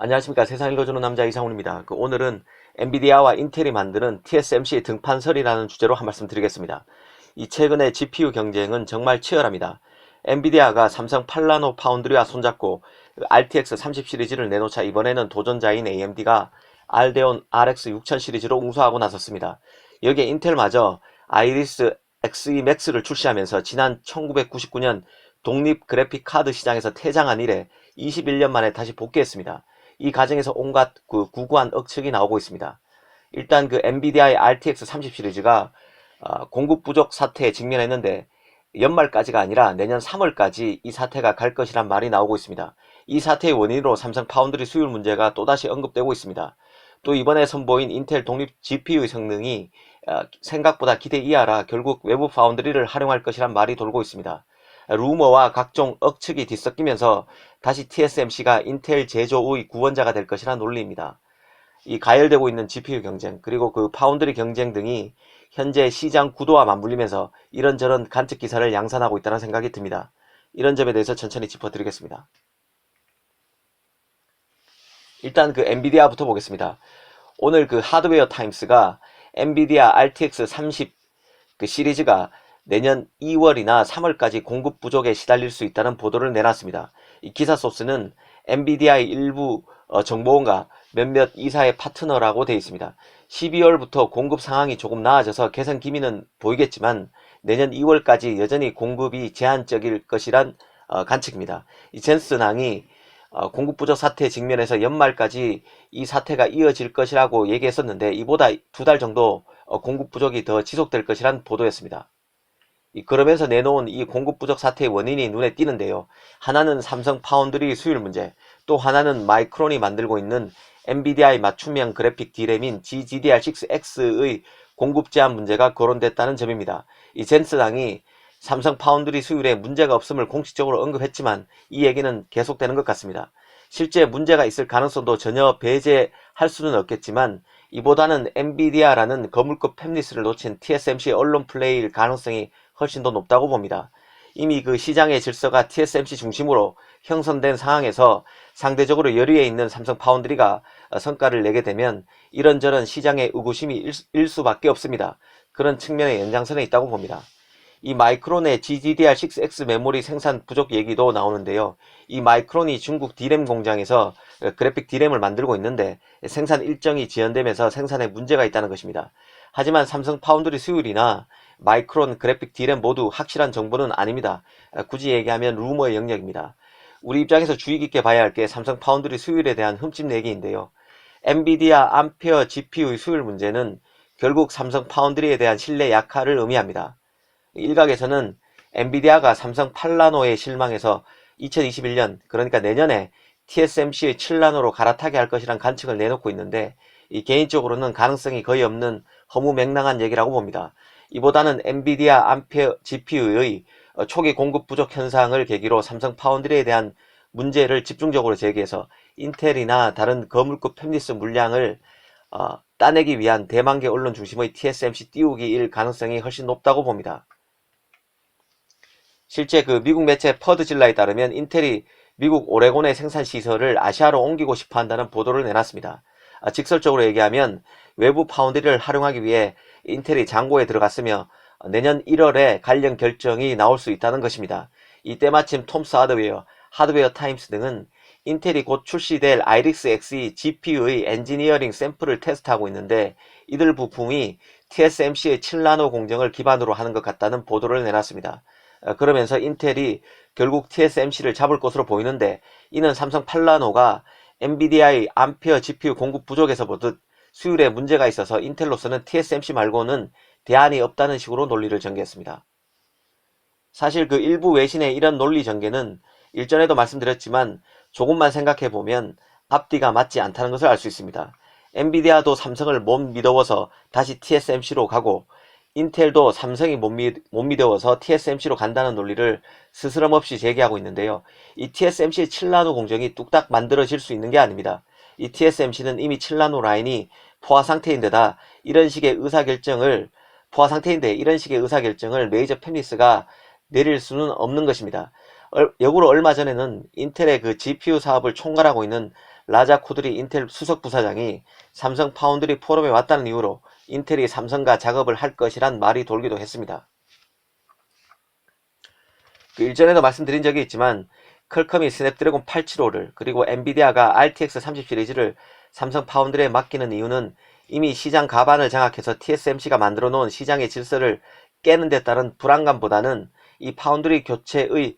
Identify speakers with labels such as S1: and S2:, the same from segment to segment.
S1: 안녕하십니까. 세상 읽어주는 남자 이상훈입니다. 오늘은 엔비디아와 인텔이 만드는 TSMC 등판설이라는 주제로 한 말씀 드리겠습니다. 이 최근의 GPU 경쟁은 정말 치열합니다. 엔비디아가 삼성 8나노 파운드리와 손잡고 RTX 30 시리즈를 내놓자 이번에는 도전자인 AMD가 알데온 RX 6000 시리즈로 웅수하고 나섰습니다. 여기에 인텔마저 아이리스 Xe Max를 출시하면서 지난 1999년 독립 그래픽 카드 시장에서 퇴장한 이래 21년 만에 다시 복귀했습니다. 이 과정에서 온갖 구구한 억측이 나오고 있습니다. 일단 엔비디아의 RTX 30 시리즈가 공급 부족 사태에 직면했는데 연말까지가 아니라 내년 3월까지 이 사태가 갈 것이란 말이 나오고 있습니다. 이 사태의 원인으로 삼성 파운드리 수율 문제가 또다시 언급되고 있습니다. 또 이번에 선보인 인텔 독립 GPU의 성능이 생각보다 기대 이하라 결국 외부 파운드리를 활용할 것이란 말이 돌고 있습니다. 루머와 각종 억측이 뒤섞이면서 다시 TSMC가 인텔 제조의 구원자가 될 것이라는 논리입니다. 이 가열되고 있는 GPU 경쟁 그리고 파운드리 경쟁 등이 현재 시장 구도와 맞물리면서 이런저런 관측 기사를 양산하고 있다는 생각이 듭니다. 이런 점에 대해서 천천히 짚어드리겠습니다. 일단 엔비디아부터 보겠습니다. 오늘 하드웨어 타임스가 엔비디아 RTX 30 시리즈가 내년 2월이나 3월까지 공급 부족에 시달릴 수 있다는 보도를 내놨습니다. 이 기사 소스는 엔비디아의 일부 정보원과 몇몇 이사의 파트너라고 되어 있습니다. 12월부터 공급 상황이 조금 나아져서 개선 기미는 보이겠지만 내년 2월까지 여전히 공급이 제한적일 것이란 관측입니다. 이 젠슨항이 공급 부족 사태에 직면해서 연말까지 이 사태가 이어질 것이라고 얘기했었는데 이보다 2달 정도 공급 부족이 더 지속될 것이란 보도였습니다. 그러면서 내놓은 이 공급 부족 사태의 원인이 눈에 띄는데요. 하나는 삼성 파운드리 수율 문제, 또 하나는 마이크론이 만들고 있는 엔비디아의 맞춤형 그래픽 D램인 GDDR6X의 공급 제한 문제가 거론됐다는 점입니다. 이 젠슨항이 삼성 파운드리 수율에 문제가 없음을 공식적으로 언급했지만 이 얘기는 계속되는 것 같습니다. 실제 문제가 있을 가능성도 전혀 배제할 수는 없겠지만 이보다는 엔비디아라는 거물급 팹리스를 놓친 TSMC의 언론 플레이일 가능성이 훨씬 더 높다고 봅니다. 이미 시장의 질서가 TSMC 중심으로 형성된 상황에서 상대적으로 여류에 있는 삼성 파운드리가 성과를 내게 되면 이런저런 시장의 의구심이 일 수밖에 없습니다. 그런 측면의 연장선에 있다고 봅니다. 이 마이크론의 GDDR6X 메모리 생산 부족 얘기도 나오는데요. 이 마이크론이 중국 D램 공장에서 그래픽 D램을 만들고 있는데 생산 일정이 지연되면서 생산에 문제가 있다는 것입니다. 하지만 삼성 파운드리 수율이나 마이크론 그래픽 D램 모두 확실한 정보는 아닙니다. 굳이 얘기하면 루머의 영역입니다. 우리 입장에서 주의 깊게 봐야 할 게 삼성 파운드리 수율에 대한 흠집내기인데요. 엔비디아 암페어 GPU의 수율 문제는 결국 삼성 파운드리에 대한 신뢰 약화를 의미합니다. 일각에서는 엔비디아가 삼성 8나노에 실망해서 2021년 그러니까 내년에 TSMC의 7나노로 갈아타게 할 것이란 관측을 내놓고 있는데 개인적으로는 가능성이 거의 없는 허무맹랑한 얘기라고 봅니다. 이보다는 엔비디아 암페어 GPU의 초기 공급 부족 현상을 계기로 삼성 파운드리에 대한 문제를 집중적으로 제기해서 인텔이나 다른 거물급 팹리스 물량을 따내기 위한 대만계 언론 중심의 TSMC 띄우기일 가능성이 훨씬 높다고 봅니다. 실제 미국 매체 퍼드질라에 따르면 인텔이 미국 오레곤의 생산 시설을 아시아로 옮기고 싶어 한다는 보도를 내놨습니다. 직설적으로 얘기하면 외부 파운드리를 활용하기 위해 인텔이 장고에 들어갔으며 내년 1월에 관련 결정이 나올 수 있다는 것입니다. 이때 마침 톰스 하드웨어 타임스 등은 인텔이 곧 출시될 아이리스 Xe GPU의 엔지니어링 샘플을 테스트하고 있는데 이들 부품이 TSMC의 7나노 공정을 기반으로 하는 것 같다는 보도를 내놨습니다. 그러면서 인텔이 결국 TSMC를 잡을 것으로 보이는데 이는 삼성 8나노가 엔비디아의 암페어 GPU 공급 부족에서 보듯 수율에 문제가 있어서 인텔로서는 TSMC 말고는 대안이 없다는 식으로 논리를 전개했습니다. 사실 일부 외신의 이런 논리 전개는 일전에도 말씀드렸지만 조금만 생각해보면 앞뒤가 맞지 않다는 것을 알 수 있습니다. 엔비디아도 삼성을 못 믿어워서 다시 TSMC로 가고 인텔도 삼성이 못 믿어워서 TSMC로 간다는 논리를 스스럼없이 제기하고 있는데요. 이 TSMC의 7나노 공정이 뚝딱 만들어질 수 있는 게 아닙니다. 이 TSMC는 이미 7나노 라인이 포화 상태인데다 이런 식의 의사결정을 메이저 팹리스가 내릴 수는 없는 것입니다. 역으로 얼마 전에는 인텔의 그 GPU 사업을 총괄하고 있는 라자 코드리 인텔 수석 부사장이 삼성 파운드리 포럼에 왔다는 이유로 인텔이 삼성과 작업을 할 것이란 말이 돌기도 했습니다. 그 일전에도 말씀드린 적이 있지만 퀄컴이 스냅드래곤 875를 그리고 엔비디아가 RTX 30 시리즈를 삼성 파운드리에 맡기는 이유는 이미 시장 가반을 장악해서 TSMC가 만들어 놓은 시장의 질서를 깨는 데 따른 불안감보다는 이 파운드리 교체의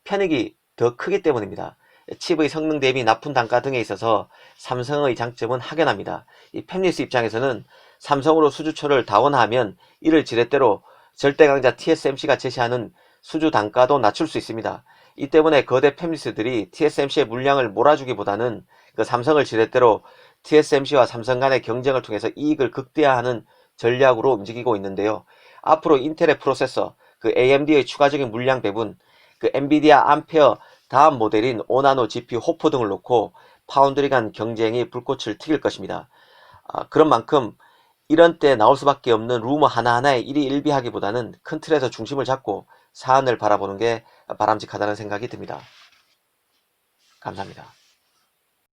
S1: 편익이 더 크기 때문입니다. 칩의 성능 대비 납품 단가 등에 있어서 삼성의 장점은 확연합니다. 이 팹리스 입장에서는 삼성으로 수주처를 다원화하면 이를 지렛대로 절대 강자 TSMC가 제시하는 수주 단가도 낮출 수 있습니다. 이 때문에 거대 팹리스들이 TSMC의 물량을 몰아주기보다는 그 삼성을 지렛대로 TSMC와 삼성 간의 경쟁을 통해서 이익을 극대화하는 전략으로 움직이고 있는데요. 앞으로 인텔의 프로세서, 그 AMD의 추가적인 물량 배분, 그 엔비디아 암페어 다음 모델인 5나노 GPU 호퍼 등을 놓고 파운드리 간 경쟁이 불꽃을 튀길 것입니다. 그런 만큼 이런 때 나올 수밖에 없는 루머 하나하나에 일희일비하기보다는 큰 틀에서 중심을 잡고 사안을 바라보는 게 바람직하다는 생각이 듭니다. 감사합니다.